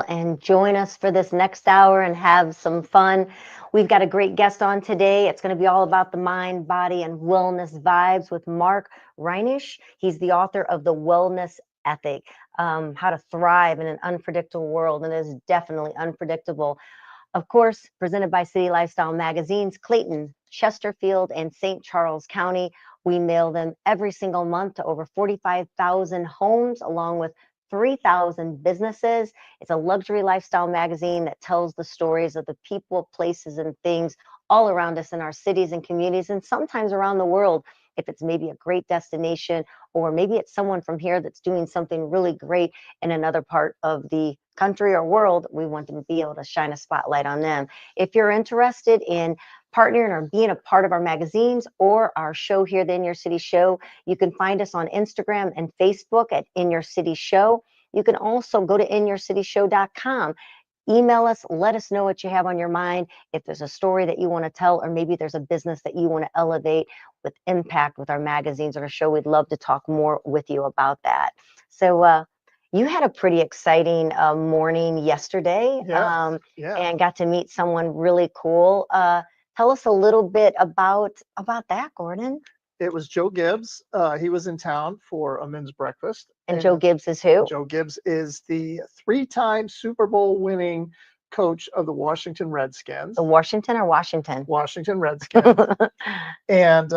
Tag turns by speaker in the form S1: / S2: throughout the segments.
S1: And join us for this next hour and have some fun. We've got a great guest on today. It's going to be all about the mind, body, and wellness vibes with Mark Reinisch. He's the author of The Wellness Ethic, How to Thrive in an Unpredictable World, and it is definitely unpredictable. Of course, presented by City Lifestyle Magazines, Clayton, Chesterfield, and St. Charles County. We mail them every single month to over 45,000 homes, along with 3,000 businesses. It's a luxury lifestyle magazine that tells the stories of the people, places, and things all around us in our cities and communities, and sometimes around the world. If it's maybe a great destination, or maybe it's someone from here that's doing something really great in another part of the country or world, we want to be able to shine a spotlight on them. If you're interested in partnering or being a part of our magazines or our show here, the In Your City Show, you can find us on Instagram and Facebook at In Your City Show. You can also go to inyourcityshow.com. Email us, let us know what you have on your mind. If there's a story that you want to tell, or maybe there's a business that you want to elevate with impact with our magazines or our show, we'd love to talk more with you about that. So you had a pretty exciting morning yesterday, and got to meet someone really cool. Tell us a little bit about that, Gordon.
S2: It was Joe Gibbs. He was in town for a men's breakfast.
S1: And Joe Gibbs is who?
S2: Joe Gibbs is the 3-time Super Bowl winning coach of the Washington Redskins.
S1: The Washington or Washington?
S2: Washington Redskins. And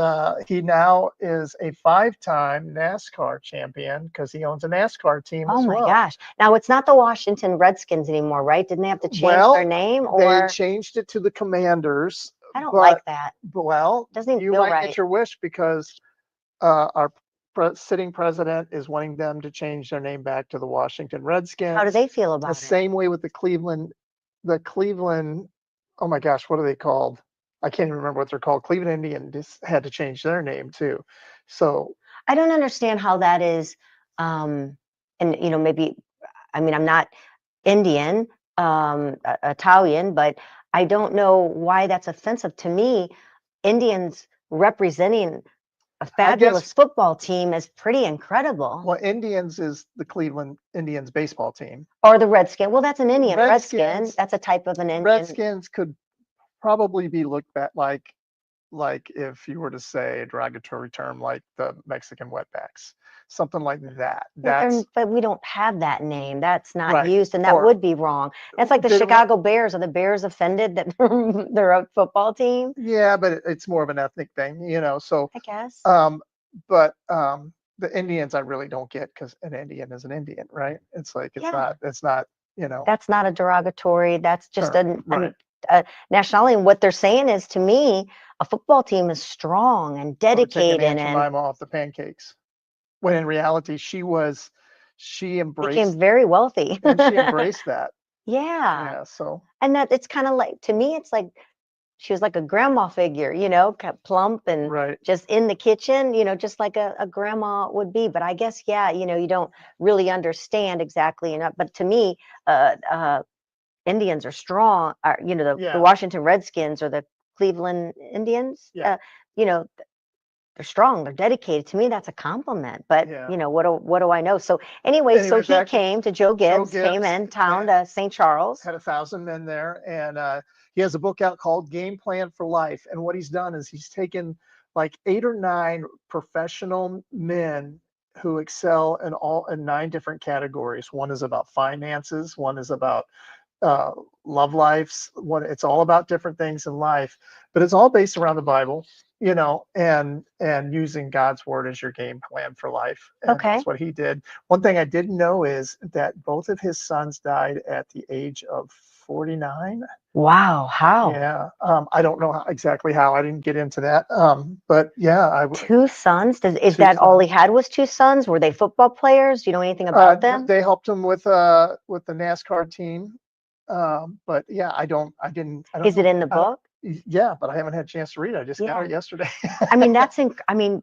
S2: he now is a 5-time NASCAR champion because he owns a NASCAR team as well.
S1: Oh my gosh. Now it's not the Washington Redskins anymore, right? Didn't they have to change their name? Or
S2: they changed it to the Commanders.
S1: I don't like that.
S2: Well,
S1: doesn't
S2: you
S1: feel
S2: might
S1: right.
S2: get your wish because our sitting president is wanting them to change their name back to the Washington Redskins.
S1: How do they feel about it?
S2: The same way with the Cleveland, oh my gosh, what are they called? I can't even remember what they're called. Cleveland Indians had to change their name too. So
S1: I don't understand how that is. And maybe, I mean, I'm not Indian, Italian, but I don't know why that's offensive to me. Indians representing a fabulous football team is pretty incredible.
S2: Well, Indians is the Cleveland Indians baseball team.
S1: Or the Redskin. Well, that's an Indian. Redskin. That's a type of an Indian.
S2: Redskins could probably be looked at like if you were to say a derogatory term like the Mexican wetbacks, something like that.
S1: But we don't have that name. That's not
S2: right.
S1: used, and that would be wrong. That's like the Chicago Bears. Are the Bears offended that they're a football team?
S2: Yeah, but it's more of an ethnic thing, so
S1: I guess.
S2: But the Indians I really don't get, because an Indian is an Indian, right? It's like it's not
S1: That's not a derogatory. That's just a nationality. And what they're saying is, to me, a football team is strong and dedicated
S2: and Jemima off the pancakes. When in reality, she embraced,
S1: became very wealthy.
S2: And she embraced that.
S1: Yeah.
S2: So.
S1: And that it's kind of like, to me, it's like she was like a grandma figure, plump and just in the kitchen, just like a grandma would be. But I guess, you don't really understand exactly. But to me, Indians are strong. The Washington Redskins or the Cleveland Indians. They're strong. They're dedicated. To me, that's a compliment. But what do I know? So anyway, so he came to Joe Gibbs came in town to St. Charles.
S2: Had 1,000 men there, and he has a book out called Game Plan for Life. And what he's done is he's taken like 8 or 9 professional men who excel in 9 different categories. One is about finances. One is about love lives. It's all about different things in life, but it's all based around the Bible. And using God's word as your game plan for life. And that's what he did. One thing I didn't know is that both of his sons died at the age of 49.
S1: Wow. How?
S2: Yeah. I don't know exactly how. I didn't get into that. But yeah,
S1: Two sons? Is
S2: two
S1: that all he
S2: sons.
S1: had was two sons? Were they football players? Do you know anything about them?
S2: They helped him with the NASCAR team. But yeah, I don't
S1: Is it
S2: know.
S1: in the book?
S2: Yeah, but I haven't had a chance to read it. I just got
S1: Yeah.
S2: it yesterday.
S1: I mean,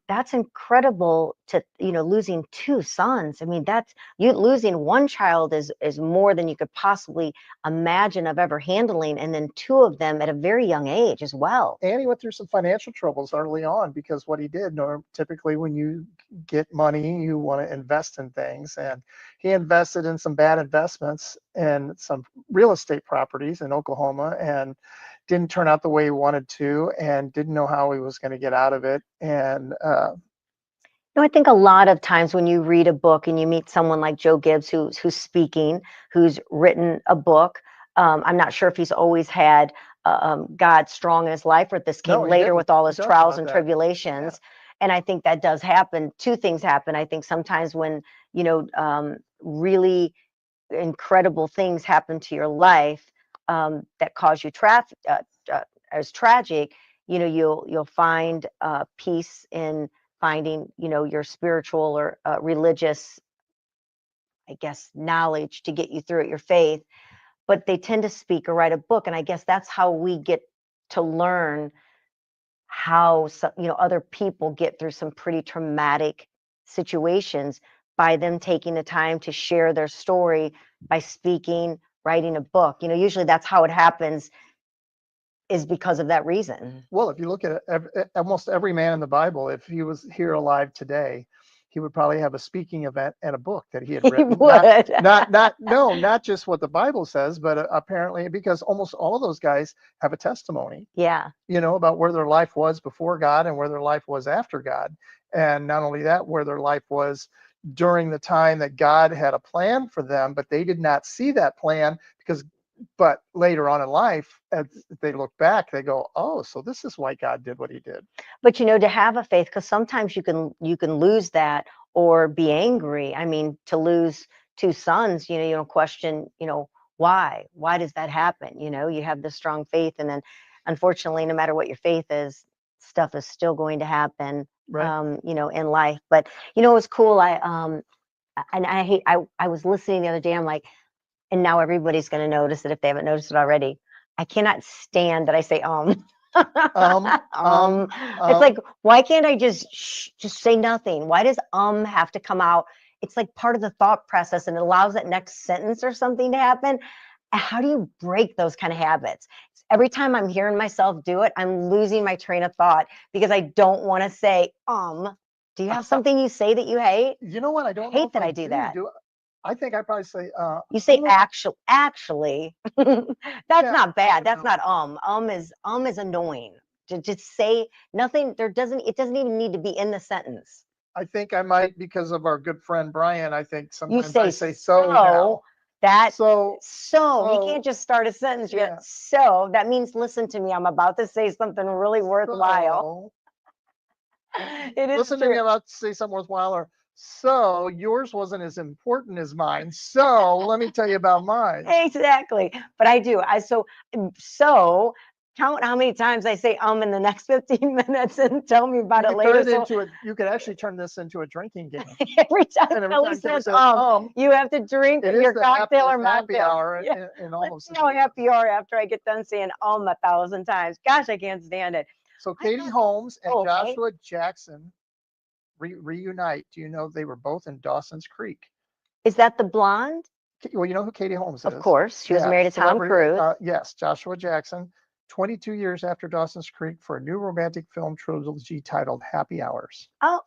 S1: that's incredible to, losing two sons. I mean, that's you losing one child is more than you could possibly imagine of ever handling. And then two of them at a very young age as well.
S2: And he went through some financial troubles early on because what he did, typically when you get money, you want to invest in things. And he invested in some bad investments and some real estate properties in Oklahoma and didn't turn out the way he wanted to and didn't know how he was going to get out of it. And
S1: I think a lot of times when you read a book and you meet someone like Joe Gibbs, who's speaking, who's written a book, I'm not sure if he's always had God strong in his life, or if this came
S2: no, he
S1: later
S2: didn't.
S1: with all
S2: He
S1: his
S2: talks
S1: trials
S2: about
S1: and
S2: that.
S1: tribulations. And I think that does happen. Two things happen. I think sometimes when, really incredible things happen to your life that cause you as tragic, you'll find peace in finding, your spiritual or religious, I guess, knowledge to get you through it, your faith. But they tend to speak or write a book, and I guess that's how we get to learn how other people get through some pretty traumatic situations by them taking the time to share their story by speaking, writing a book. Usually that's how it happens, is because of that reason.
S2: Well, if you look at almost every man in the Bible, if he was here alive today, he would probably have a speaking event and a book that he had
S1: He
S2: written.
S1: would.
S2: Not just what the Bible says, but apparently because almost all of those guys have a testimony,
S1: Yeah.
S2: about where their life was before God and where their life was after God. And not only that, where their life was during the time that God had a plan for them, but they did not see that plan but later on in life, as they look back, they go, oh, so this is why God did what he did.
S1: But to have a faith, because sometimes you can lose that or be angry. I mean, to lose two sons, you don't question, why does that happen? You have this strong faith, and then unfortunately, no matter what your faith is, stuff is still going to happen,
S2: Right.
S1: in life. But it was cool. I was listening the other day. I'm like, and now everybody's going to notice it if they haven't noticed it already. I cannot stand that I say
S2: Um, um,
S1: It's like,
S2: um,
S1: why can't I just say nothing? Why does have to come out? It's like part of the thought process, and it allows that next sentence or something to happen. How do you break those kind of habits? Every time I'm hearing myself do it, I'm losing my train of thought because I don't want to say Do you have something you say that you hate?
S2: you know what? I don't know
S1: Hate
S2: if
S1: that
S2: I
S1: I do that.
S2: I think I probably say,
S1: You
S2: I
S1: say
S2: don't know
S1: actually. That's
S2: yeah,
S1: not
S2: I
S1: bad.
S2: don't
S1: That's
S2: know.
S1: not is annoying. To just say nothing. It doesn't even need to be in the sentence.
S2: I think I might, because of our good friend Brian, I think
S1: You
S2: sometimes I
S1: say
S2: say so now.
S1: that
S2: So,
S1: you can't just start a sentence.
S2: yeah.
S1: So that means listen to me. I'm about to say something really worthwhile.
S2: So,
S1: It is
S2: listen to me,
S1: true.
S2: I'm about to say something worthwhile. Or, so yours wasn't as important as mine. So let me tell you about mine.
S1: Exactly. But I do. So count how many times I say in the next 15 minutes and tell me about
S2: You
S1: it
S2: could turn
S1: later.
S2: it
S1: So
S2: into you could actually turn this into a drinking game.
S1: every time
S2: And every
S1: Kelly
S2: time Kelly
S1: says
S2: says,
S1: you have to drink
S2: it is
S1: your
S2: the
S1: cocktail or
S2: happy
S1: mocktail.
S2: hour
S1: Yeah.
S2: in
S1: Let's
S2: almost
S1: see how happy you are after I get done saying 1,000 times. Gosh, I can't stand it.
S2: So
S1: I
S2: Katie
S1: thought,
S2: Holmes and
S1: okay.
S2: Joshua Jackson reunite. Do you know they were both in Dawson's Creek?
S1: Is that the blonde?
S2: Well, you know who Katie Holmes
S1: Of
S2: is.
S1: course. She was
S2: Yeah,
S1: married to Tom
S2: celebrity.
S1: Cruise.
S2: Yes, Joshua Jackson. 22 years after Dawson's Creek for a new romantic film trilogy titled Happy Hours.
S1: Oh,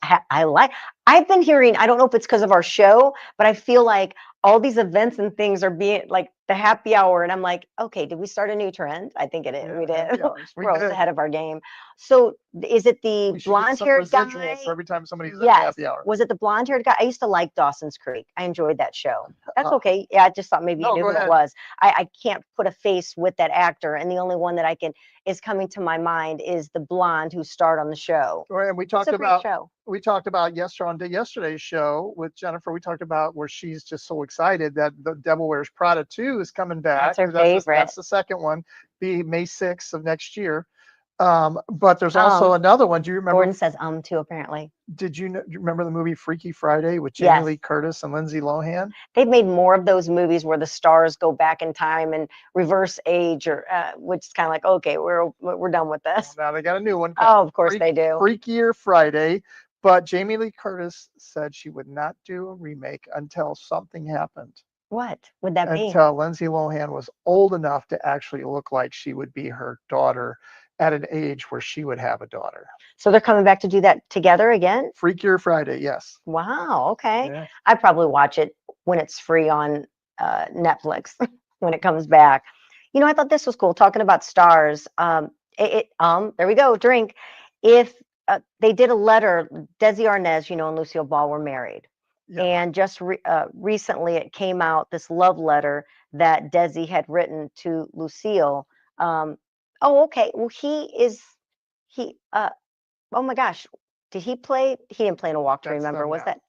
S1: I've been hearing, I don't know if it's because of our show, but I feel like all these events and things are being like the happy hour. And I'm like, okay, did we start a new trend? I think it is.
S2: Yeah,
S1: We did.
S2: Happy Hours. We
S1: We're always
S2: did.
S1: ahead of our game. So is it the
S2: We should get
S1: blonde
S2: some
S1: haired
S2: residuals
S1: guy?
S2: for every time somebody says
S1: Yes.
S2: Happy Hour.
S1: Was it the blonde haired guy? I used to like Dawson's Creek. I enjoyed that show. That's
S2: Uh,
S1: okay. Yeah, I just thought maybe you
S2: no,
S1: knew
S2: go
S1: who it
S2: ahead.
S1: was. I can't put a face with that actor. And the only one that is coming to my mind is the blonde who starred on the show.
S2: And we
S1: It's
S2: talked
S1: a great
S2: about
S1: show.
S2: we talked about yesterday's show with Jennifer. We talked about where she's just so excited that the Devil Wears Prada 2 is coming back.
S1: That's her favorite.
S2: That's the second one, be May 6th of next year. But there's also another one. Do you remember?
S1: Gordon says too, apparently.
S2: Do you remember the movie Freaky Friday with Jamie Lee Curtis and Lindsay Lohan?
S1: They've made more of those movies where the stars go back in time and reverse age, or which is kind of like, okay, we're done with this.
S2: Well, now they got a new one.
S1: Oh, of course they do.
S2: Freakier Friday. But Jamie Lee Curtis said she would not do a remake until something happened.
S1: What would that be?
S2: Until Lindsay Lohan was old enough to actually look like she would be her daughter at an age where she would have a daughter.
S1: So they're coming back to do that together again?
S2: Freakier Friday, yes.
S1: Wow, okay.
S2: Yeah.
S1: I'd probably watch it when it's free on Netflix when it comes back. You know, I thought this was cool, talking about stars. There we go, drink. If they did a letter, Desi Arnaz, you know, and Lucille Ball were married.
S2: Yeah.
S1: And just recently it came out, this love letter that Desi had written to Lucille. Oh, okay. Well, oh my gosh. Did he play? He didn't play in A Walk to Remember. Was that?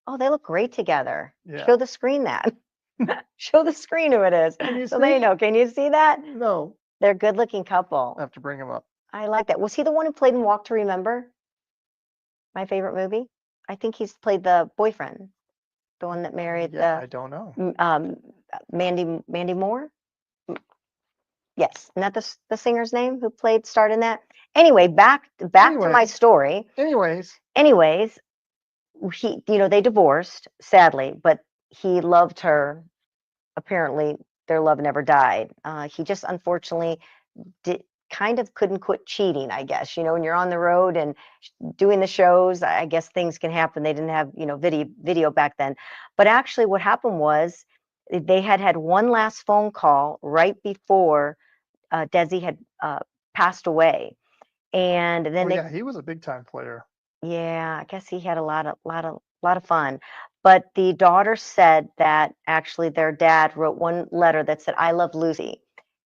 S1: Oh, they look great together.
S2: Yeah.
S1: Show the screen that. Show the screen who it is. So they know. Can you see that?
S2: No.
S1: They're a good looking couple.
S2: I have to bring him up.
S1: I like that. Was he the one who played in Walk to Remember? My favorite movie? I think he's played the boyfriend. The one that married
S2: I don't know.
S1: Mandy Moore? Yes, isn't that the singer's name who starred in that? Anyway, back to my story.
S2: Anyways,
S1: he, you know, they divorced, sadly, but he loved her. Apparently, their love never died. He just unfortunately couldn't quit cheating, I guess. You know, when you're on the road and doing the shows, I guess things can happen. They didn't have, you know, video back then. But actually what happened was they had one last phone call right before Desi had passed away. And then
S2: he was a big time player.
S1: Yeah, I guess he had a lot of fun. But the daughter said that actually their dad wrote one letter that said, "I love Lucy."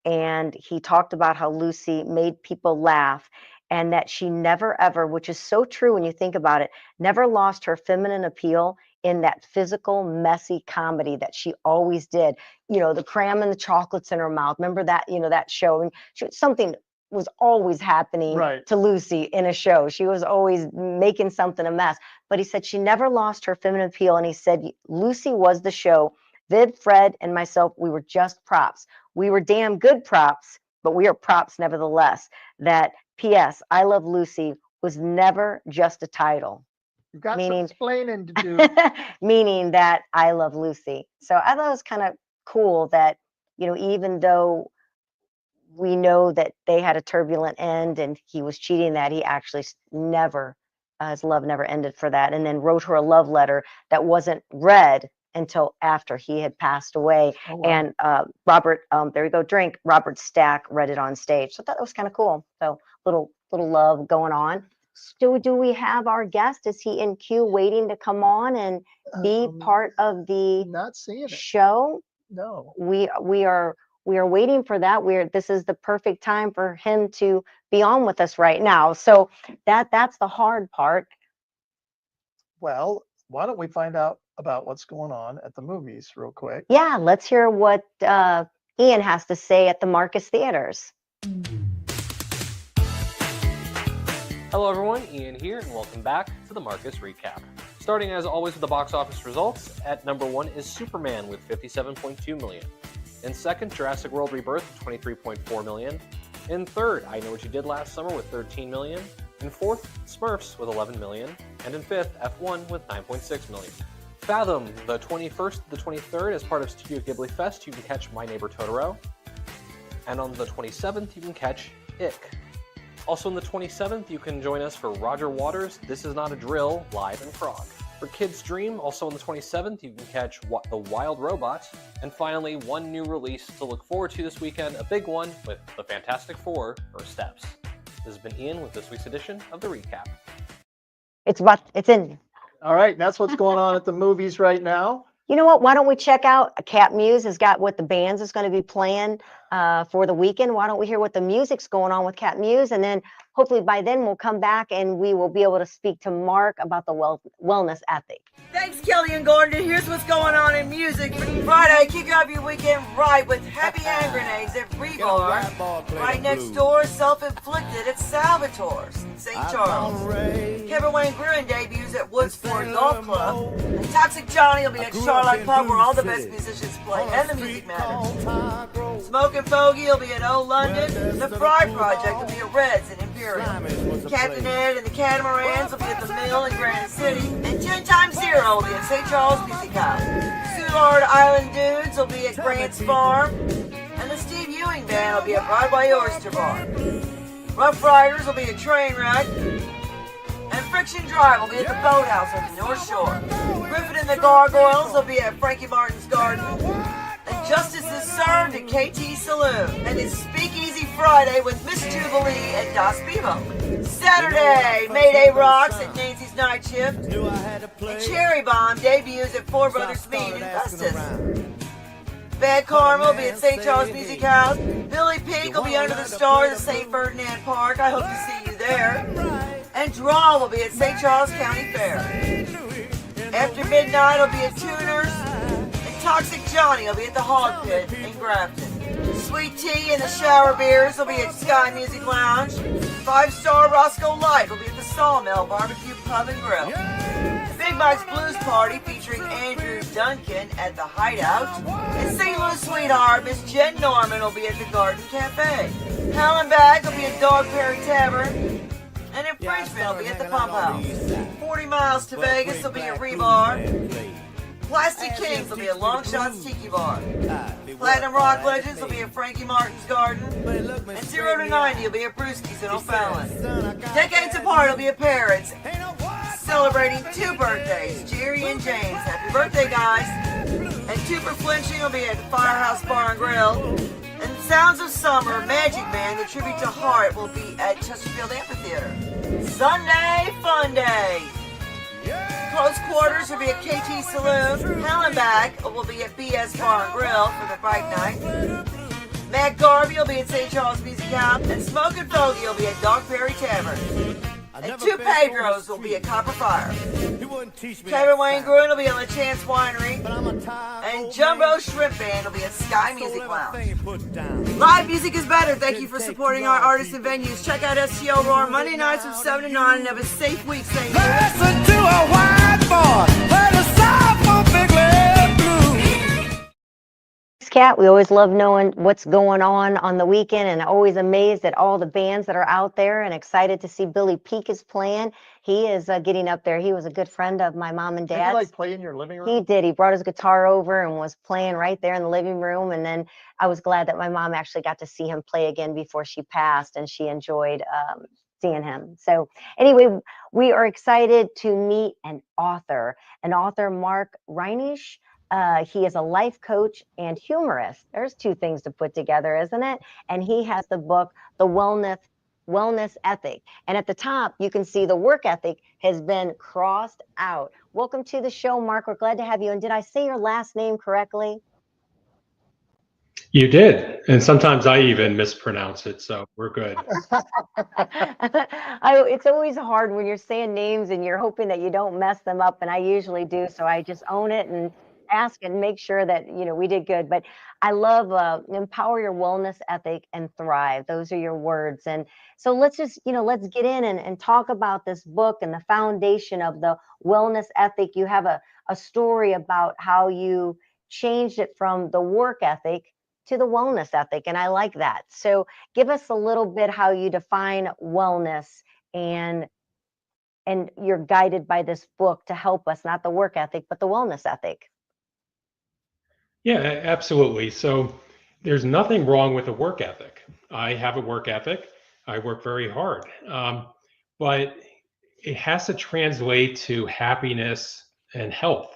S1: And he talked about how Lucy made people laugh, and that she never ever, which is so true when you think about it, never lost her feminine appeal in that physical, messy comedy that she always did. You know, the cramming the chocolates in her mouth. Remember that, you know, that show? And something was always happening to Lucy in a show. She was always making something a mess. But he said she never lost her feminine appeal. And he said Lucy was the show. Vid, Fred, and myself, we were just props. We were damn good props, but we are props nevertheless. That P.S. I Love Lucy was never just a title.
S2: You've got some explaining to do.
S1: Meaning that I love Lucy. So I thought it was kind of cool that, you know, even though we know that they had a turbulent end and he was cheating, that he actually never, his love never ended for that. And then wrote her a love letter that wasn't read until after he had passed away. Oh, wow. And Robert, there we go, drink. Robert Stack read it on stage. So I thought that was kind of cool. So little love going on. Do we have our guest? Is he in queue waiting to come on and be part of the show?
S2: No.
S1: We are waiting for that. This is the perfect time for him to be on with us right now. So that's the hard part.
S2: Well, why don't we find out about what's going on at the movies real quick?
S1: Yeah, let's hear what Ian has to say at the Marcus Theaters.
S3: Hello everyone, Ian here, and welcome back to the Marcus Recap. Starting as always with the box office results, at number 1 is Superman with $57.2 million. In second, Jurassic World Rebirth with $23.4 million. In third, I Know What You Did Last Summer with $13 million. In fourth, Smurfs with $11 million. And in fifth, F1 with $9.6 million. Fathom, the 21st to the 23rd, as part of Studio Ghibli Fest, you can catch My Neighbor Totoro. And on the 27th, you can catch Ick. Also on the 27th, you can join us for Roger Waters' This Is Not a Drill, live in Prague. For Kids Dream, also on the 27th, you can catch The Wild Robot. And finally, one new release to look forward to this weekend, a big one with The Fantastic Four, First Steps. This has been Ian with this week's edition of The Recap.
S1: It's in.
S2: All right, that's what's going on at the movies right now.
S1: You know what? Why don't we check out Cat Muse has got what the bands is going to be playing for the weekend. Why don't we hear what the music's going on with Cat Muse? And then hopefully by then we'll come back and we will be able to speak to Mark about the wellness ethic.
S4: Thanks, Kelly and Gordon. Here's what's going on in music. Friday, kick off your weekend right with Happy Hand Grenades at Rebar. Right next door, Self-Inflicted at Salvatore's, St. Charles. Kevin Wayne Gruen debuts at Woods Ford Golf Club. And Toxic Johnny will be at Charlotte Pub, where all the best musicians play and the music matters. Smoke and Fogey will be at Old London. The Fry Project will be at Reds and Imperial. Captain Ed and the Catamarans will be at the Mill in Granite City. And 10 Times Zero will be at St. Charles Music House. Soulard Island Dudes will be at Grant's Farm. And the Steve Ewing Band will be at Broadway Oyster Bar. Rough Riders will be at Trainwreck. And Friction Drive will be at the Boathouse on the North Shore. Griffin and the Gargoyles will be at Frankie Martin's Garden. And Justice is served at KT Saloon. And it's Speakeasy Friday with Miss Jubilee at Das Bevo. Saturday, Mayday Rocks at Nancy's Night Shift. And Cherry Bomb debuts at Four Brothers Mead in Festus. Bad Karma will be at St. Charles Music House. Billy Pink will be under the stars at St. Ferdinand Park. I hope to see you there. And Draw will be at St. Charles County Fair. After midnight will be at Tuners. And Toxic Johnny will be at the Hog Pit in Grafton. Sweet Tea and the Shower Beers will be at Sky Music Lounge. 5-Star Roscoe Light will be at the Sawmill Barbecue Pub and Grill. Big Mike's Blues Party featuring Andrew Duncan at the Hideout. And St. Louis Sweetheart, Miss Jen Norman will be at the Garden Cafe. Hallenbach will be at Dog Perry Tavern. And in Bridgeville will be at the Pump House. 40 miles to Vegas will be at Rebar. Plastic Kings will be at Longshots Tiki Bar. Platinum Rock Legends will be at Frankie Martin's Garden. And 0 to 90 will be at Brewski's in O'Fallon. Decades Apart will be at Parrots. Celebrating 2 birthdays, Jerry and James. Happy birthday, guys. And Tupper Flinching will be at the Firehouse Bar and Grill. And Sounds of Summer, Magic Man, the tribute to Heart, will be at Chesterfield Amphitheater. Sunday Fun Day. Close Quarters will be at KT Saloon. Hallenbach will be at BS Bar and Grill for the bike night. Matt Garvey will be at St. Charles Music House. And Smoke and Fogey will be at Dog Perry Tavern. And 2 Pedros will be at Copper Fire. Kevin Wayne Gruen will be at La Chance Winery. And Jumbo Shrimp Band will be at Sky Music Lounge. Live music is better. Thank you for supporting our artists and venues. Check out STO Roar Monday nights from 7 to 9 and have a safe week, St. Louis.
S5: Listen to a white boy, play the song for Big Red Blue.
S1: Cat, we always love knowing what's going on the weekend, and always amazed at all the bands that are out there, and excited to see Billy Peak is playing. He is getting up there. He was a good friend of my mom and
S2: Did
S1: dad's.
S2: he like play in your living room?
S1: He did. He brought his guitar over and was playing right there in the living room. And then I was glad that my mom actually got to see him play again before she passed, and she enjoyed seeing him. So anyway, we are excited to meet an author, Mark Reinisch. He is a life coach and humorist. There's 2 things to put together, isn't it? And he has the book, The Wellness Ethic. And at the top, you can see the work ethic has been crossed out. Welcome to the show, Mark. We're glad to have you. And did I say your last name correctly?
S6: You did. And sometimes I even mispronounce it. So we're good.
S1: It's always hard when you're saying names and you're hoping that you don't mess them up. And I usually do. So I just own it and ask and make sure that, we did good. But I love empower your wellness ethic and thrive. Those are your words. And so let's just, let's get in and talk about this book and the foundation of the wellness ethic. You have a story about how you changed it from the work ethic to the wellness ethic. And I like that. So give us a little bit how you define wellness, and you're guided by this book to help us, not the work ethic, but the wellness ethic.
S6: Yeah, absolutely. So there's nothing wrong with a work ethic. I have a work ethic. I work very hard. But it has to translate to happiness and health.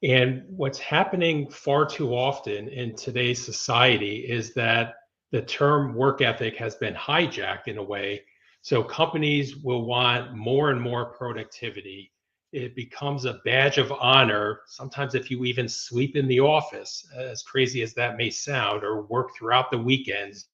S6: And what's happening far too often in today's society is that the term work ethic has been hijacked in a way. So companies will want more and more productivity, it becomes a badge of honor. Sometimes if you even sleep in the office, as crazy as that may sound, or work throughout the weekends.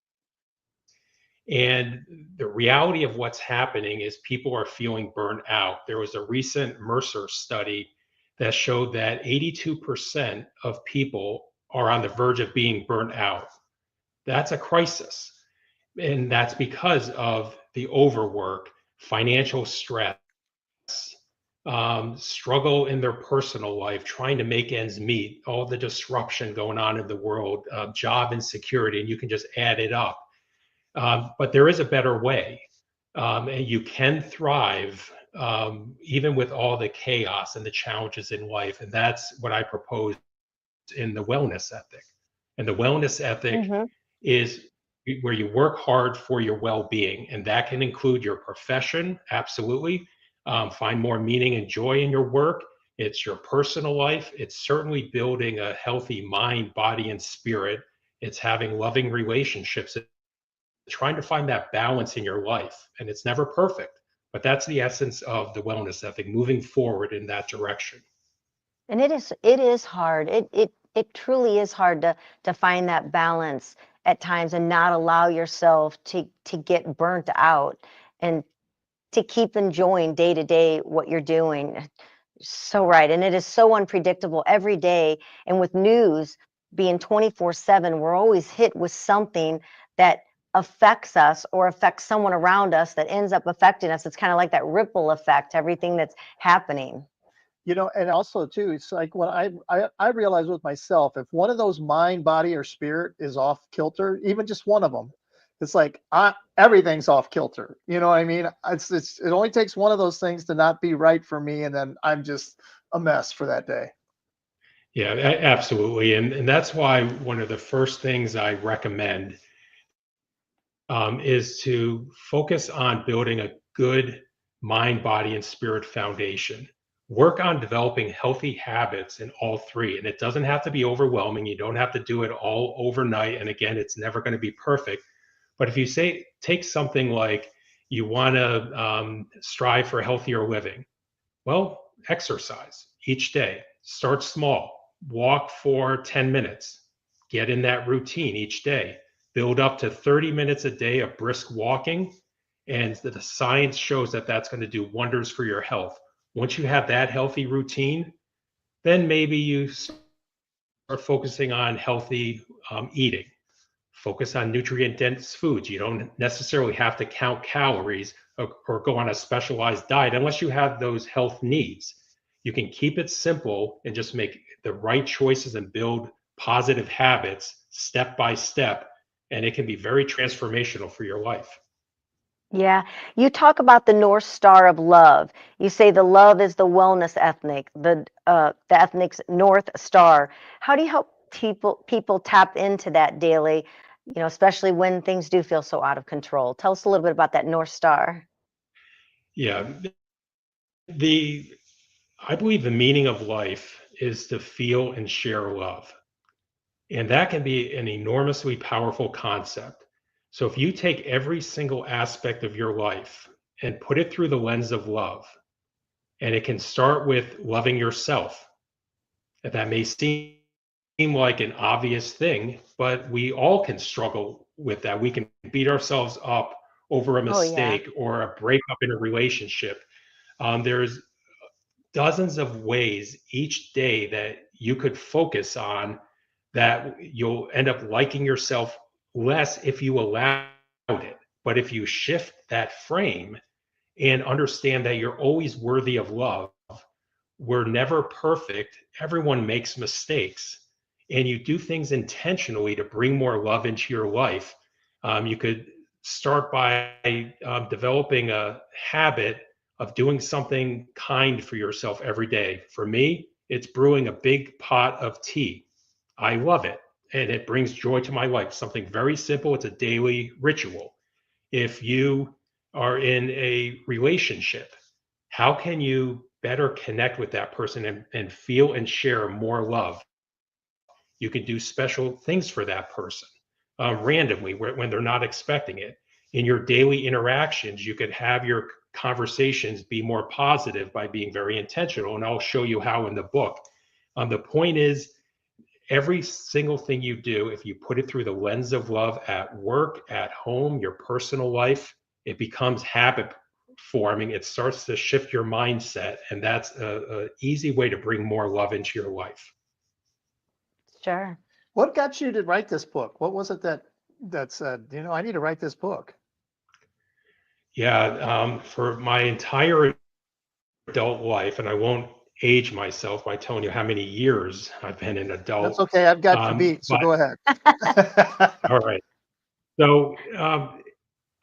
S6: And the reality of what's happening is people are feeling burnt out. There was a recent Mercer study that showed that 82% of people are on the verge of being burnt out. That's a crisis. And that's because of the overwork, financial stress, struggle in their personal life, trying to make ends meet, all the disruption going on in the world, job insecurity, and you can just add it up. But there is a better way, and you can thrive even with all the chaos and the challenges in life. And that's what I propose in the wellness ethic. And the wellness ethic is where you work hard for your well-being, and that can include your profession, absolutely. Find more meaning and joy in your work. It's your personal life. It's certainly building a healthy mind, body, and spirit. It's having loving relationships, trying to find that balance in your life. And it's never perfect, but that's the essence of the wellness ethic, moving forward in that direction.
S1: And it is hard. It truly is hard to find that balance at times and not allow yourself to get burnt out and to keep enjoying day to day what you're doing. So right. And it is so unpredictable every day. And with news being 24/7, we're always hit with something that affects us or affects someone around us that ends up affecting us. It's kind of like that ripple effect, everything that's happening.
S2: And also too, it's like when I realize with myself, if one of those mind, body, or spirit is off kilter, even just one of them, it's like everything's off kilter. You know what I mean? It only takes one of those things to not be right for me, and then I'm just a mess for that day.
S6: Yeah, absolutely. And that's why one of the first things I recommend is to focus on building a good mind, body, and spirit foundation. Work on developing healthy habits in all three. And it doesn't have to be overwhelming. You don't have to do it all overnight. And again, it's never going to be perfect. But if you say, take something like you want to strive for healthier living, well, exercise each day. Start small. Walk for 10 minutes. Get in that routine each day. Build up to 30 minutes a day of brisk walking. And the science shows that that's going to do wonders for your health. Once you have that healthy routine, then maybe you start focusing on healthy eating. Focus on nutrient-dense foods. You don't necessarily have to count calories or go on a specialized diet unless you have those health needs. You can keep it simple and just make the right choices and build positive habits step by step, and it can be very transformational for your life.
S1: Yeah. You talk about the North Star of love. You say the love is the wellness ethnic, the ethnic's North Star. How do you help people tap into that daily, especially when things do feel so out of control? Tell us a little bit about that North Star.
S6: Yeah. I believe the meaning of life is to feel and share love. And that can be an enormously powerful concept. So if you take every single aspect of your life and put it through the lens of love, and it can start with loving yourself. And that may seem like an obvious thing, but we all can struggle with that. We can beat ourselves up over a
S1: Oh, yeah.
S6: mistake or a breakup in a relationship. There's dozens of ways each day that you could focus on that you'll end up liking yourself less if you allowed it. But if you shift that frame and understand that you're always worthy of love, we're never perfect, everyone makes mistakes, and you do things intentionally to bring more love into your life, you could start by developing a habit of doing something kind for yourself every day. For me, it's brewing a big pot of tea. I love it, and it brings joy to my life. Something very simple. It's a daily ritual. If you are in a relationship, how can you better connect with that person and feel and share more love? You can do special things for that person randomly when they're not expecting it. In your daily interactions, you could have your conversations be more positive by being very intentional. And I'll show you how in the book. The point is, every single thing you do, if you put it through the lens of love at work, at home, your personal life, it becomes habit forming. It starts to shift your mindset. And that's a easy way to bring more love into your life.
S1: Sure.
S2: What got you to write this book? What was it that said, I need to write this book?
S6: Yeah, for my entire adult life, and I won't age myself by telling you how many years I've been an adult.
S2: That's okay. I've got you beat, so go ahead.
S6: All right. So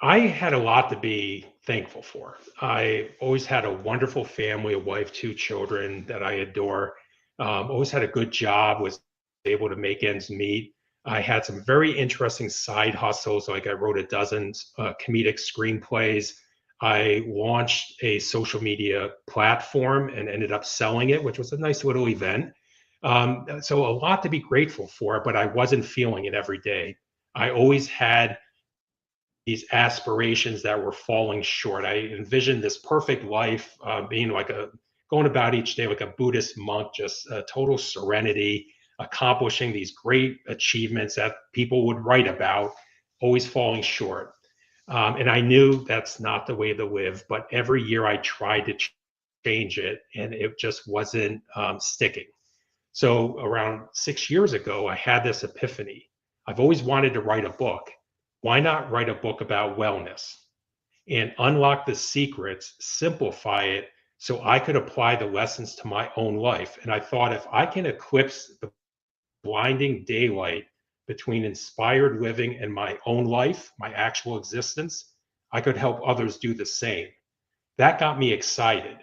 S6: I had a lot to be thankful for. I always had a wonderful family, a wife, 2 children that I adore. Always had a good job, was able to make ends meet. I had some very interesting side hustles, like I wrote a dozen comedic screenplays. I launched a social media platform and ended up selling it, which was a nice little event. So a lot to be grateful for, but I wasn't feeling it every day. I always had these aspirations that were falling short. I envisioned this perfect life, being going about each day like a Buddhist monk, just total serenity, accomplishing these great achievements that people would write about, always falling short. And I knew that's not the way to live, but every year I tried to change it and it just wasn't sticking. So around 6 years ago, I had this epiphany. I've always wanted to write a book. Why not write a book about wellness and unlock the secrets, simplify it so I could apply the lessons to my own life? And I thought, if I can eclipse the blinding daylight between inspired living and my own life, my actual existence, I could help others do the same. That got me excited.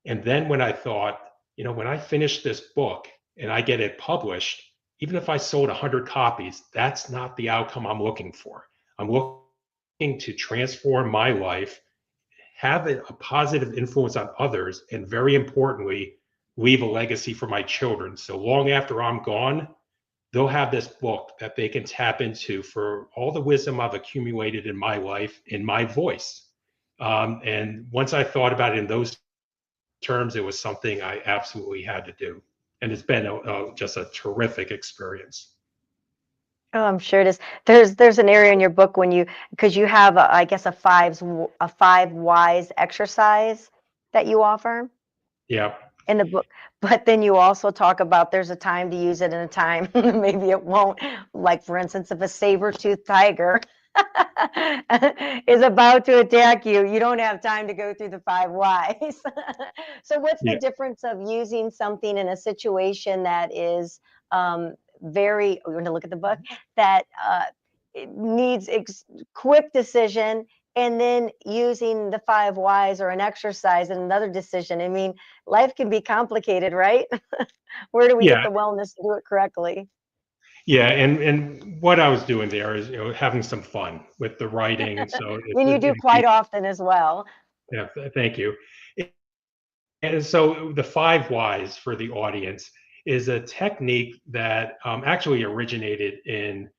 S6: And then when I thought, when I finish this book and I get it published, even if I sold 100 copies, that's not the outcome I'm looking for. I'm looking to transform my life, have a positive influence on others, and very importantly, leave a legacy for my children. So long after I'm gone, they'll have this book that they can tap into for all the wisdom I've accumulated in my life, in my voice. And once I thought about it in those terms, it was something I absolutely had to do. And it's been just a terrific experience.
S1: Oh, I'm sure it is. There's an area in your book because you have I guess a 5 whys exercise that you offer.
S6: Yeah.
S1: In the book, but then you also talk about there's a time to use it and a time maybe it won't. Like, for instance, if a saber-toothed tiger is about to attack you, you don't have time to go through the 5 whys. So what's the difference of using something in a situation that is we're going to look at the book, that it needs quick decision, and then using the 5 whys or an exercise and another decision? I mean, life can be complicated, right? Where do we get the wellness to do it correctly?
S6: Yeah, and what I was doing there is, having some fun with the writing. And so
S1: I mean, you do quite often as well.
S6: Yeah, thank you. And so the 5 whys for the audience is a technique that actually originated in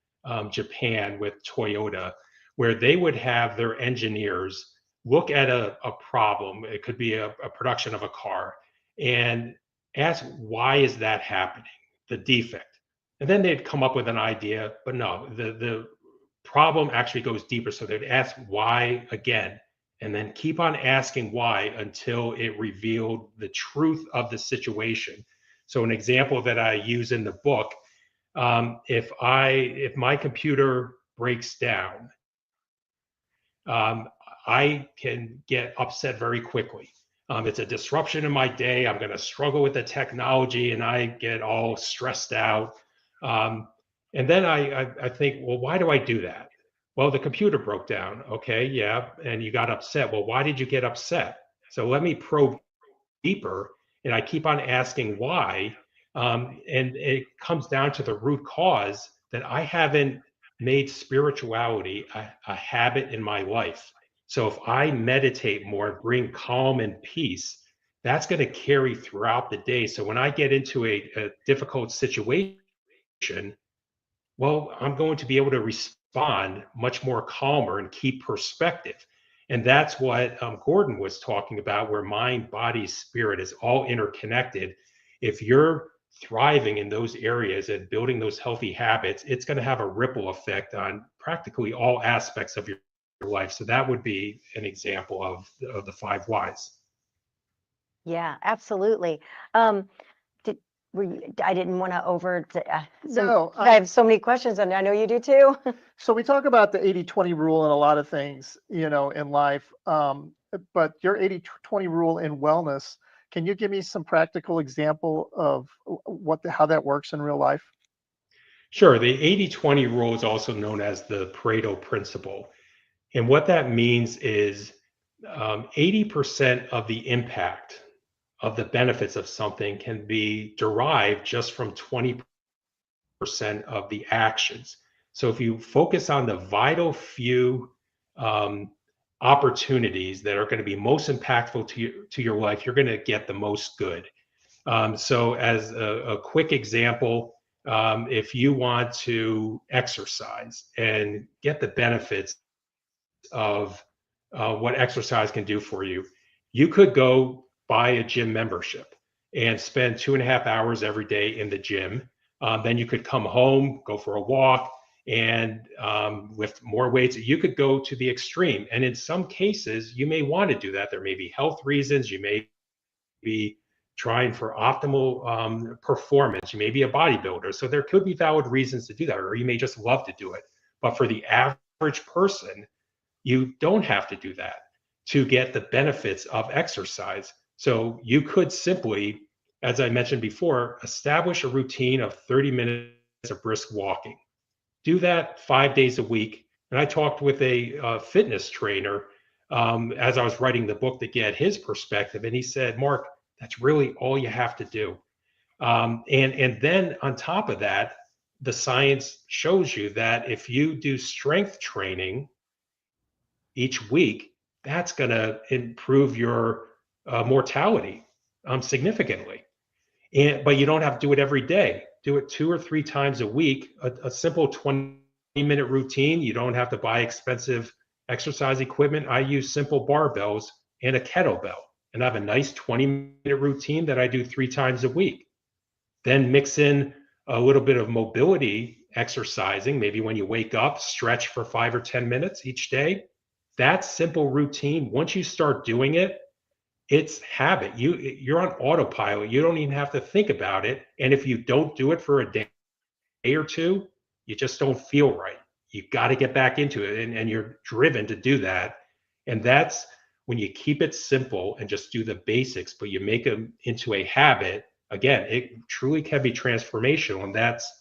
S6: Japan with Toyota, where they would have their engineers look at a problem. It could be a production of a car, and ask, why is that happening? The defect. And then they'd come up with an idea, but no, the problem actually goes deeper. So they'd ask why again, and then keep on asking why until it revealed the truth of the situation. So an example that I use in the book, if my computer breaks down, I can get upset very quickly. It's a disruption in my day. I'm going to struggle with the technology and I get all stressed out. And then I think, well, why do I do that? Well, the computer broke down. Okay, yeah, and you got upset. Well, why did you get upset? So let me probe deeper, and I keep on asking why. And it comes down to the root cause that I haven't made spirituality a habit in my life. So if I meditate more, bring calm and peace, that's going to carry throughout the day. So when I get into a difficult situation, well, I'm going to be able to respond much more calmer and keep perspective. And that's what Gordon was talking about, where mind, body, spirit is all interconnected. If you're thriving in those areas and building those healthy habits, it's going to have a ripple effect on practically all aspects of your life. So that would be an example of the 5 whys.
S1: Yeah, absolutely. Did, I didn't want to
S2: No,
S1: I have so many questions, and I know you do too.
S2: So we talk about the 80-20 rule in a lot of things, in life. But your 80-20 rule in wellness, can you give me some practical example of how that works in real life?
S6: Sure. The 80-20 rule is also known as the Pareto principle. And what that means is 80% of the impact of the benefits of something can be derived just from 20% of the actions. So if you focus on the vital few opportunities that are going to be most impactful to your life, you're going to get the most good. So as a quick example, if you want to exercise and get the benefits of what exercise can do for you, you could go buy a gym membership and spend 2.5 hours every day in the gym. Then you could come home, go for a walk, and lift more weights. You could go to the extreme. And in some cases, you may want to do that. There may be health reasons. You may be trying for optimal performance. You may be a bodybuilder. So there could be valid reasons to do that, or you may just love to do it. But for the average person, you don't have to do that to get the benefits of exercise. So you could simply, as I mentioned before, establish a routine of 30 minutes of brisk walking. Do that 5 days a week. And I talked with a fitness trainer as I was writing the book to get his perspective. And he said, Mark, that's really all you have to do. And then on top of that, the science shows you that if you do strength training each week, that's going to improve your mortality significantly. But you don't have to do it every day. Do it 2 or 3 times a week. A simple 20-minute routine. You don't have to buy expensive exercise equipment. I use simple barbells and a kettlebell, and I have a nice 20-minute routine that I do 3 times a week. Then mix in a little bit of mobility exercising. Maybe when you wake up, stretch for 5 or 10 minutes each day. That simple routine, once you start doing it, it's habit. You're on autopilot. You don't even have to think about it. And if you don't do it for a day or two, you just don't feel right. You got to get back into it, and you're driven to do that. And that's when you keep it simple and just do the basics, but you make them into a habit. Again, it truly can be transformational. And that's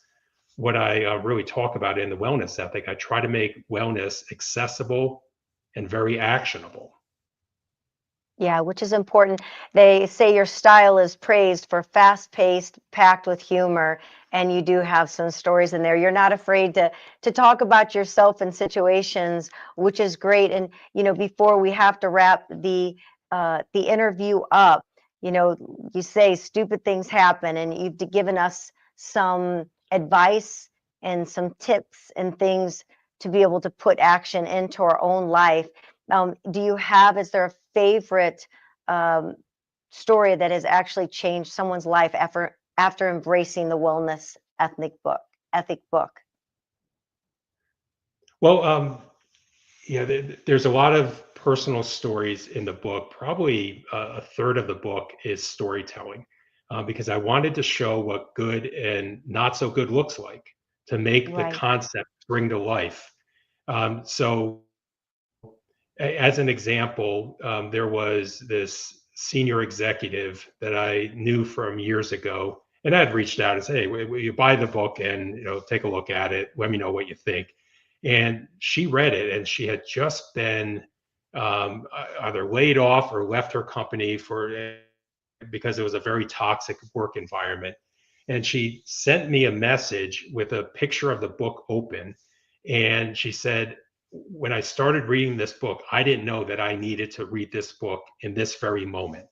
S6: what I really talk about in the wellness ethic. I try to make wellness accessible and very actionable.
S1: Yeah, which is important. They say your style is praised for fast-paced, packed with humor, and you do have some stories in there. You're not afraid to talk about yourself in situations, which is great. And before we have to wrap the interview up, you say stupid things happen, and you've given us some advice and some tips and things to be able to put action into our own life. Is there a favorite story that has actually changed someone's life after embracing the wellness ethic book?
S6: Well, there's a lot of personal stories in the book. Probably a third of the book is storytelling, because I wanted to show what good and not so good looks like, to make the
S1: Right.
S6: concept bring to life. So as an example, there was this senior executive that I knew from years ago, and I had reached out and said, "Hey, will you buy the book and take a look at it? Let me know what you think." And she read it, and she had just been either laid off or left her company because it was a very toxic work environment. And she sent me a message with a picture of the book open, and she said, when I started reading this book, I didn't know that I needed to read this book in this very moment,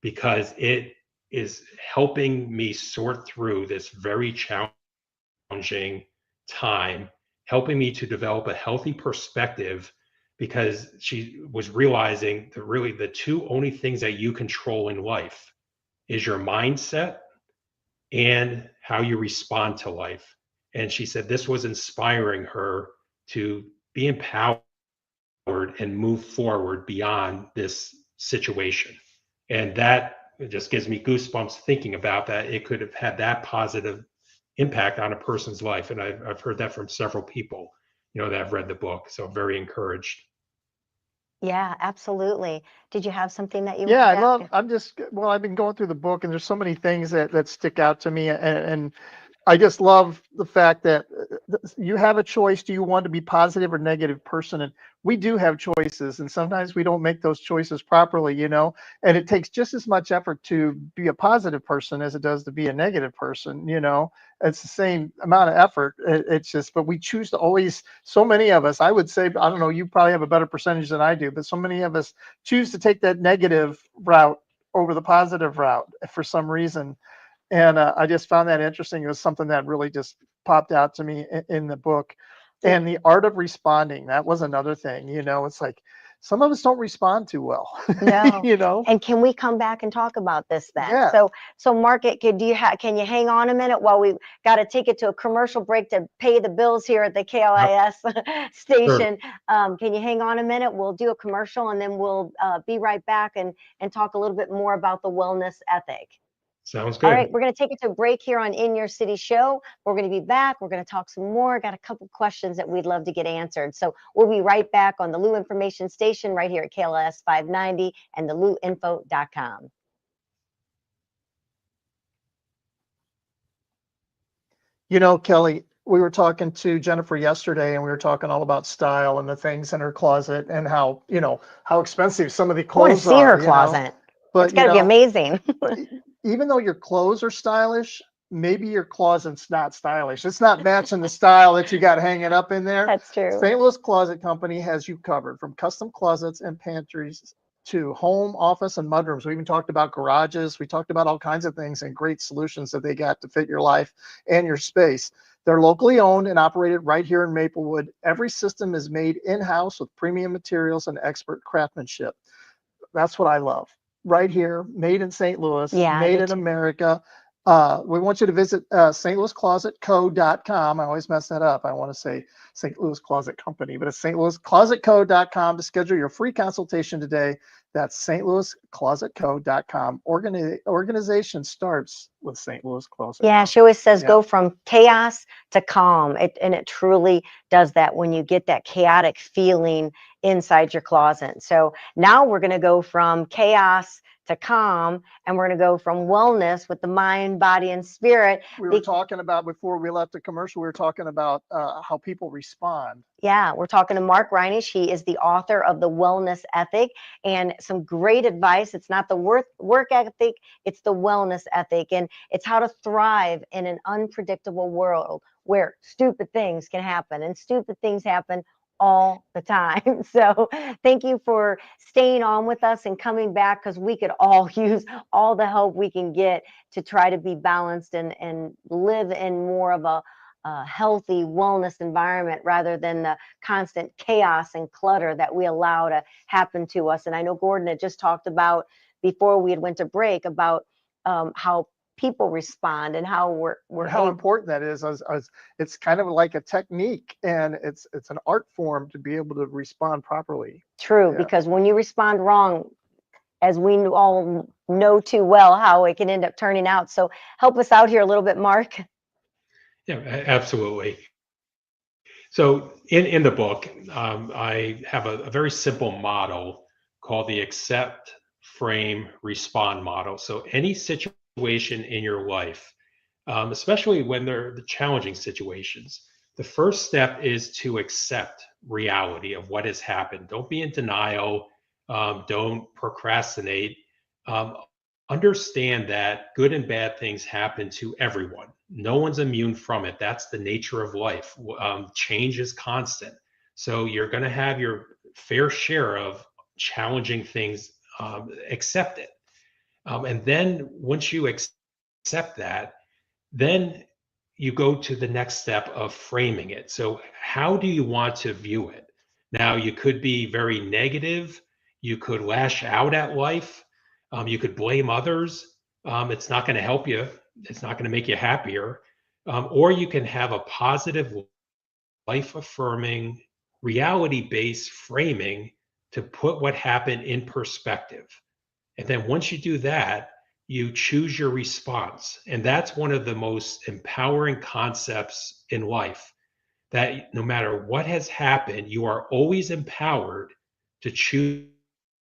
S6: because it is helping me sort through this very challenging time, helping me to develop a healthy perspective because she was realizing that really the two only things that you control in life is your mindset and how you respond to life. And she said this was inspiring her to be empowered and move forward beyond this situation. And that just gives me goosebumps thinking about that. It could have had that positive impact on a person's life. And I've heard that from several people, that have read the book. So very encouraged.
S1: Yeah, absolutely. Did you have something that you
S2: Yeah, I
S1: wanted to
S2: love, well, I've been going through the book and there's so many things that stick out to me. And I just love the fact that you have a choice. Do you want to be positive or negative person? And we do have choices, and sometimes we don't make those choices properly, and it takes just as much effort to be a positive person as it does to be a negative person. It's the same amount of effort. It's just, but we choose to always, so many of us, I would say, I don't know, you probably have a better percentage than I do, but so many of us choose to take that negative route over the positive route for some reason. And I just found that interesting. It was something that really just popped out to me in the book. And the art of responding, that was another thing. It's like some of us don't respond too well.
S1: No. And can we come back and talk about this then?
S2: Yeah.
S1: So Mark, can you hang on a minute while we got to take it to a commercial break to pay the bills here at the KLIS station? Sure. Can you hang on a minute? We'll do a commercial and then we'll be right back and talk a little bit more about the wellness ethic.
S6: Sounds good.
S1: All right, we're going to take it to a break here on In Your City Show. We're going to be back. We're going to talk some more. Got a couple questions that we'd love to get answered. So we'll be right back on the Lou Information Station right here at KLIS 590 and the LouInfo.com.
S2: Kelly, we were talking to Jennifer yesterday, and we were talking all about style and the things in her closet and how expensive some of the clothes are.
S1: I want to see her closet. But it's got to be amazing.
S2: Even though your clothes are stylish, maybe your closet's not stylish. It's not matching the style that you got hanging up in there.
S1: That's true.
S2: St. Louis Closet Company has you covered, from custom closets and pantries to home, office, and mudrooms. We even talked about garages. We talked about all kinds of things and great solutions that they got to fit your life and your space. They're locally owned and operated right here in Maplewood. Every system is made in-house with premium materials and expert craftsmanship. That's what I love. Right here, made in St. Louis, made in America. We want you to visit stlouisclosetco.com. I always mess that up. I want to say St. Louis Closet Company, but it's stlouisclosetco.com to schedule your free consultation today. That's stlouisclosetco.com. Organization starts with St. Louis Closet.
S1: Yeah, she always says go from chaos to calm. And it truly does that when you get that chaotic feeling inside your closet. So now we're going to go from chaos to calm, and we're going to go from wellness with the mind, body, and spirit.
S2: We were talking about, before we left the commercial, we were talking about how people respond.
S1: Yeah, we're talking to Mark Reinisch. He is the author of The Wellness Ethic, and some great advice. It's not the work ethic, it's the wellness ethic, and it's how to thrive in an unpredictable world where stupid things can happen, and stupid things happen all the time. So thank you for staying on with us and coming back, because we could all use all the help we can get to try to be balanced and live in more of a healthy wellness environment rather than the constant chaos and clutter that we allow to happen to us. And I know Gordon had just talked about, before we had went to break, about how people respond and how we're
S2: how important that is. As it's kind of like a technique, and it's an art form to be able to respond properly.
S1: True, because when you respond wrong, as we all know too well how it can end up turning out. So help us out here a little bit, Mark.
S6: Yeah, absolutely. So in the book, I have a very simple model called the accept, frame, respond model. So any situation in your life, especially when they're the challenging situations, the first step is to accept reality of what has happened. Don't be in denial. Don't procrastinate. Understand that good and bad things happen to everyone. No one's immune from it. That's the nature of life. Change is constant. So you're going to have your fair share of challenging things. Accept it. And then once you accept that, then you go to the next step of framing it. So how do you want to view it? Now, you could be very negative. You could lash out at life. You could blame others. It's not going to help you. It's not going to make you happier. Or you can have a positive, life affirming, reality based framing to put what happened in perspective. And then once you do that, you choose your response. And that's one of the most empowering concepts in life, that no matter what has happened, you are always empowered to choose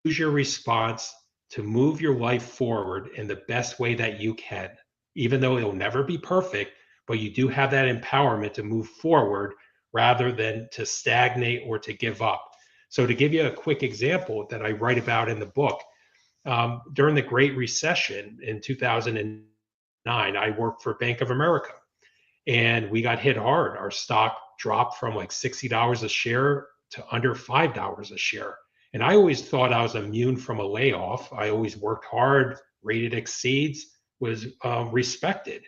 S6: your response to move your life forward in the best way that you can, even though it'll never be perfect, but you do have that empowerment to move forward rather than to stagnate or to give up. So to give you a quick example that I write about in the book, during the Great Recession in 2009, I worked for Bank of America, and we got hit hard. Our stock dropped from like $60 a share to under $5 a share. And I always thought I was immune from a layoff. I always worked hard, rated exceeds, was respected.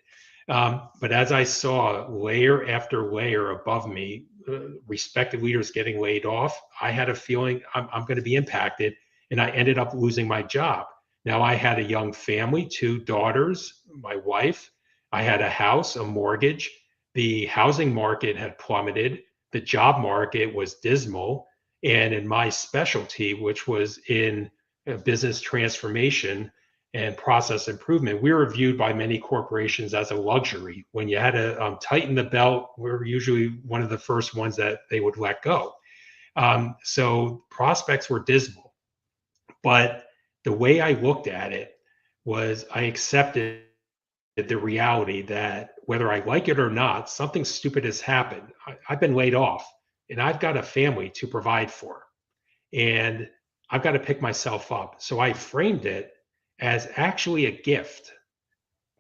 S6: But as I saw layer after layer above me, respected leaders getting laid off, I had a feeling I'm going to be impacted. And I ended up losing my job. Now, I had a young family, 2 daughters, my wife. I had a house, a mortgage. The housing market had plummeted. The job market was dismal. And in my specialty, which was in business transformation and process improvement, we were viewed by many corporations as a luxury. When you had to tighten the belt, we were usually one of the first ones that they would let go. So prospects were dismal. But the way I looked at it was I accepted the reality that whether I like it or not, something stupid has happened. I've been laid off, and I've got a family to provide for, and I've got to pick myself up. So I framed it as actually a gift,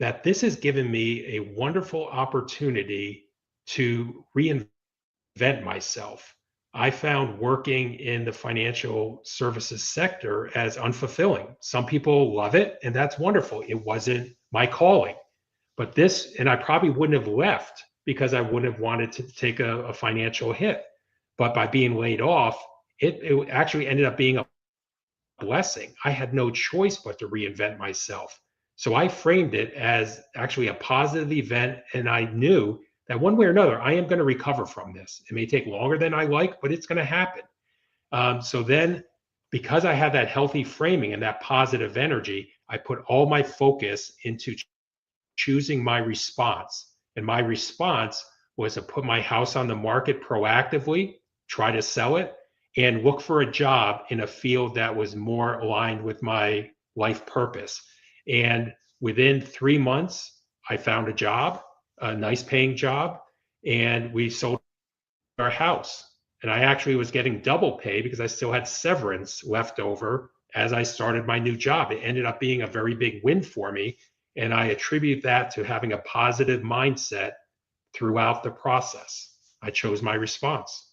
S6: that this has given me a wonderful opportunity to reinvent myself. I found working in the financial services sector as unfulfilling. Some people love it, and that's wonderful. It wasn't my calling. But this, and I probably wouldn't have left because I wouldn't have wanted to take a financial hit. But by being laid off, it actually ended up being a blessing. I had no choice but to reinvent myself. So I framed it as actually a positive event, and I knew that one way or another, I am going to recover from this. It may take longer than I like, but it's going to happen. So then, because I had that healthy framing and that positive energy, I put all my focus into choosing my response. And my response was to put my house on the market proactively, try to sell it, and look for a job in a field that was more aligned with my life purpose. And within 3 months, I found a job, a nice paying job, and we sold our house. And I actually was getting double pay because I still had severance left over as I started my new job. It ended up being a very big win for me. And I attribute that to having a positive mindset throughout the process. I chose my response.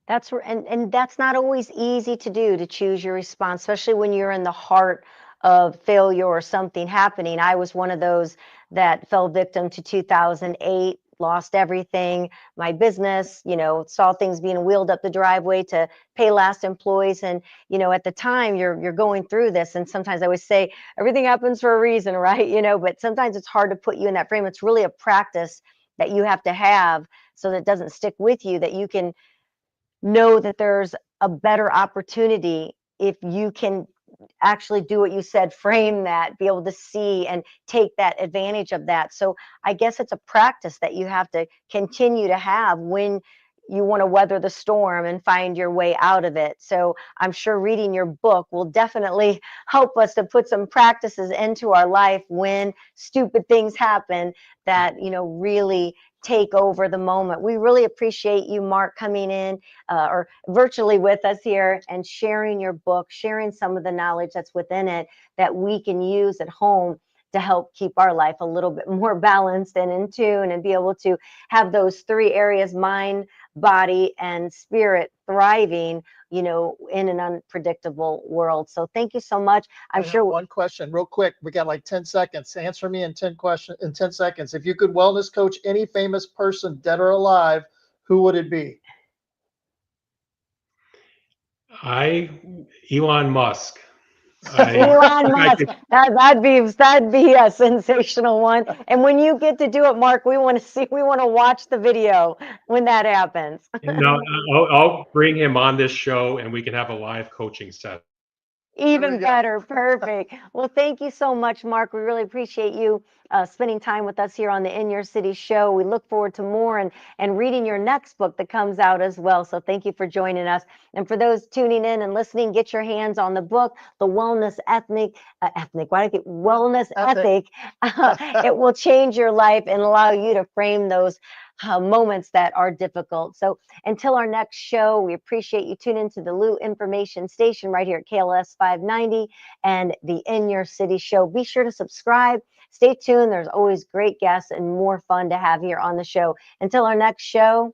S1: That's where, and that's not always easy to do, to choose your response, especially when you're in the heart of failure or something happening. I was one of those that fell victim to 2008, lost everything, my business, saw things being wheeled up the driveway to pay last employees. And, at the time you're going through this. And sometimes I always say everything happens for a reason, right? But sometimes it's hard to put you in that frame. It's really a practice that you have to have so that it doesn't stick with you, that you can know that there's a better opportunity if you can actually do what you said, frame that, be able to see and take that advantage of that. So I guess it's a practice that you have to continue to have when you want to weather the storm and find your way out of it. So I'm sure reading your book will definitely help us to put some practices into our life when stupid things happen that, really take over the moment. We really appreciate you, Mark, coming in or virtually with us here and sharing your book, sharing some of the knowledge that's within it that we can use at home to help keep our life a little bit more balanced and in tune, and be able to have those 3 areas, mind, body, and spirit, thriving, in an unpredictable world. So thank you so much. I'm sure
S2: one question real quick. We got like 10 seconds. Answer me in 10 seconds. If you could wellness coach any famous person, dead or alive, who would it be?
S6: Elon Musk. I,
S1: Elon
S6: I
S1: Musk.
S6: could-
S1: That'd be a sensational one. And when you get to do it, Mark, we want to see. We want to watch the video when that happens.
S6: no, I'll bring him on this show, and we can have a live coaching session.
S1: Even
S2: go.
S1: better. Perfect. Well, thank you so much, Mark. We really appreciate you spending time with us here on the In Your City show. We look forward to more and reading your next book that comes out as well. So thank you for joining us. And for those tuning in and listening, get your hands on the book, The Wellness Wellness
S2: Ethic.
S1: Ethic. It will change your life and allow you to frame those moments that are difficult. So until our next show, we appreciate you tuning into the Lou Information Station right here at KLIS 590 and the In Your City show. Be sure to subscribe. Stay tuned. There's always great guests and more fun to have here on the show. Until our next show.